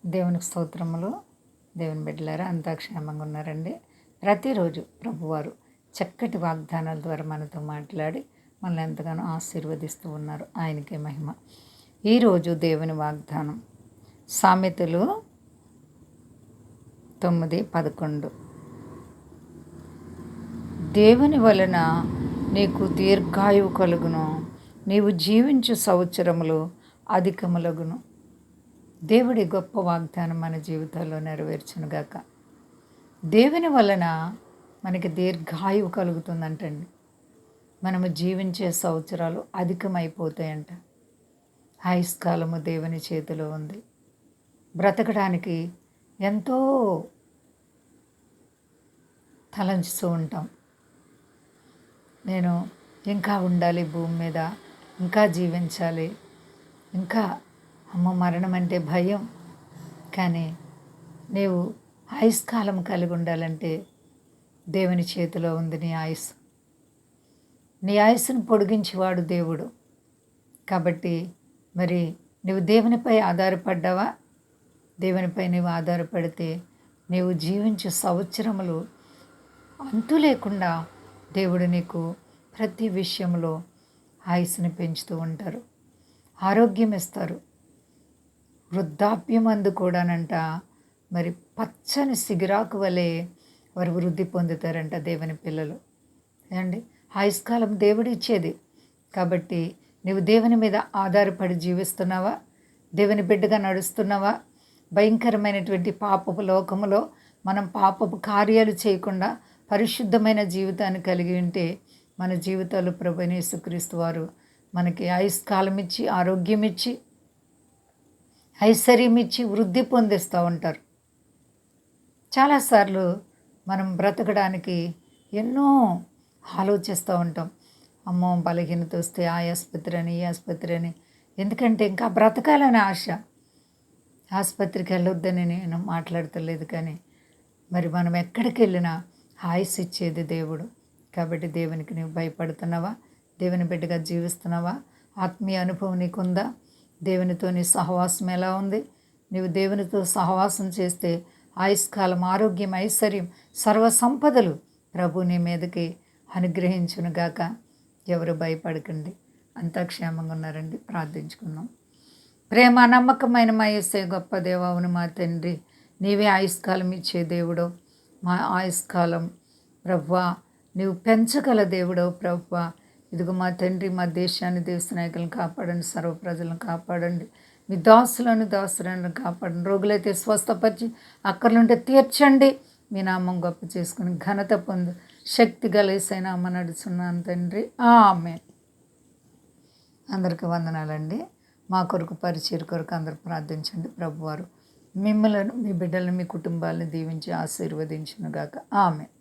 దేవునికి స్తోత్రములు. దేవుని బిడ్డలారా అంతా క్షేమంగా ఉన్నారండి. ప్రతిరోజు ప్రభువారు చక్కటి వాగ్దానాల ద్వారా మనతో మాట్లాడి మనల్ని ఎంతగానో ఆశీర్వదిస్తూ ఉన్నారు. ఆయనకే మహిమ. ఈరోజు దేవుని వాగ్దానం సామెతలు 9:11. దేవుని వలన నీకు దీర్ఘాయువు కలుగును, నీవు జీవించు సంవత్సరములు అధికములగును. దేవుడి గొప్ప వాగ్దానం మన జీవితాల్లో నెరవేర్చునుగాక. దేవుని వలన మనకి దీర్ఘాయువు కలుగుతుందంటండి. మనము జీవించే సంవత్సరాలు అధికమైపోతాయంట. ఆయుష్కాలము దేవుని చేతిలో ఉంది. బ్రతకడానికి ఎంతో తలంచుతూ ఉంటాం. నేను ఇంకా ఉండాలి భూమి మీద, ఇంకా జీవించాలి, ఇంకా మరణం అంటే భయం. కానీ నీవు ఆయుష్కాలం కలిగి ఉండాలంటే దేవుని చేతిలో ఉంది నీ ఆయుస్సు. నీ ఆయుస్సును పొడిగించేవాడు దేవుడు. కాబట్టి మరి నువ్వు దేవునిపై ఆధారపడ్డావా? దేవునిపై నువ్వు ఆధారపడితే నీవు జీవించే సంవత్సరములు అంతు లేకుండా దేవుడు నీకు ప్రతి విషయంలో ఆయుస్సుని పెంచుతూ ఉంటారు, ఆరోగ్యం ఇస్తారు. వృద్ధాప్యమందు కూడానంట మరి పచ్చని సిగిరాకు వలె వారు వృద్ధి పొందుతారంట దేవుని పిల్లలు. ఏమండి, ఆయుష్కాలం దేవుడు ఇచ్చేది. కాబట్టి నువ్వు దేవుని మీద ఆధారపడి జీవిస్తున్నావా? దేవుని బిడ్డగా నడుస్తున్నావా? భయంకరమైనటువంటి పాపపు లోకములో మనం పాపపు కార్యాలు చేయకుండా పరిశుద్ధమైన జీవితాన్ని కలిగి ఉంటే మన జీవితాలు ప్రభువైన యేసుక్రీస్తు వారు మనకి ఆయుష్కాలం ఇచ్చి, ఆరోగ్యం ఇచ్చి, ఐశ్వర్యం ఇచ్చి వృద్ధి పొందిస్తూ ఉంటారు. చాలాసార్లు మనం బ్రతకడానికి ఎన్నో ఆలోచిస్తూ ఉంటాం. అమ్మో, బలహీనత వస్తే ఆ ఆసుపత్రి అని, ఈ ఆసుపత్రి అని. ఎందుకంటే ఇంకా బ్రతకాలని ఆశ. ఆసుపత్రికి వెళ్ళొద్దని నేను మాట్లాడతలేదు, కానీ మరి మనం ఎక్కడికి వెళ్ళినా ఆయుస్ ఇచ్చేది దేవుడు. కాబట్టి దేవునికి నువ్వు భయపడుతున్నావా? దేవుని బిడ్డగా జీవిస్తున్నావా? ఆత్మీయ అనుభవం నీకుందా? దేవునితో నీ సహవాసం ఎలా ఉంది? నీవు దేవునితో సహవాసం చేస్తే ఆయుష్కాలం, ఆరోగ్యం, ఐశ్వర్యం, సర్వ సంపదలు ప్రభు నీ మీదకి అనుగ్రహించునుగాక. ఎవరు భయపడకండి, అంతా క్షేమంగా ఉన్నారండి. ప్రార్థించుకుందాం. ప్రేమ నమ్మకమైన మా యేసయ్య గొప్ప దేవ, అవును మా తండ్రి, నీవే ఆయుష్కాలం ఇచ్చే దేవుడో. మా ఆయుష్కాలం ప్రభువా నీవు పెంచగల దేవుడో ప్రభువా. ఇదిగో మా తండ్రి, మా దేశాన్ని, దేశ నాయకులను కాపాడండి, సర్వ ప్రజలను కాపాడండి, మీ దాసులను కాపాడండి. రోగులైతే స్వస్థపరిచి, అక్కర్లుంటే తీర్చండి. మీ నామం గొప్ప చేసుకుని ఘనత పొందు. శక్తి గల యేసయ్య నామమున నడుచున్నాను తండ్రి, ఆమేన్. అందరికీ వందనాలండి. మా కొరకు, పరిచర్య కొరకు అందరూ ప్రార్థించండి. ప్రభువారు మిమ్మల్ని, మీ బిడ్డలను, మీ కుటుంబాలను దీవించి ఆశీర్వదించునుగాక. ఆమేన్.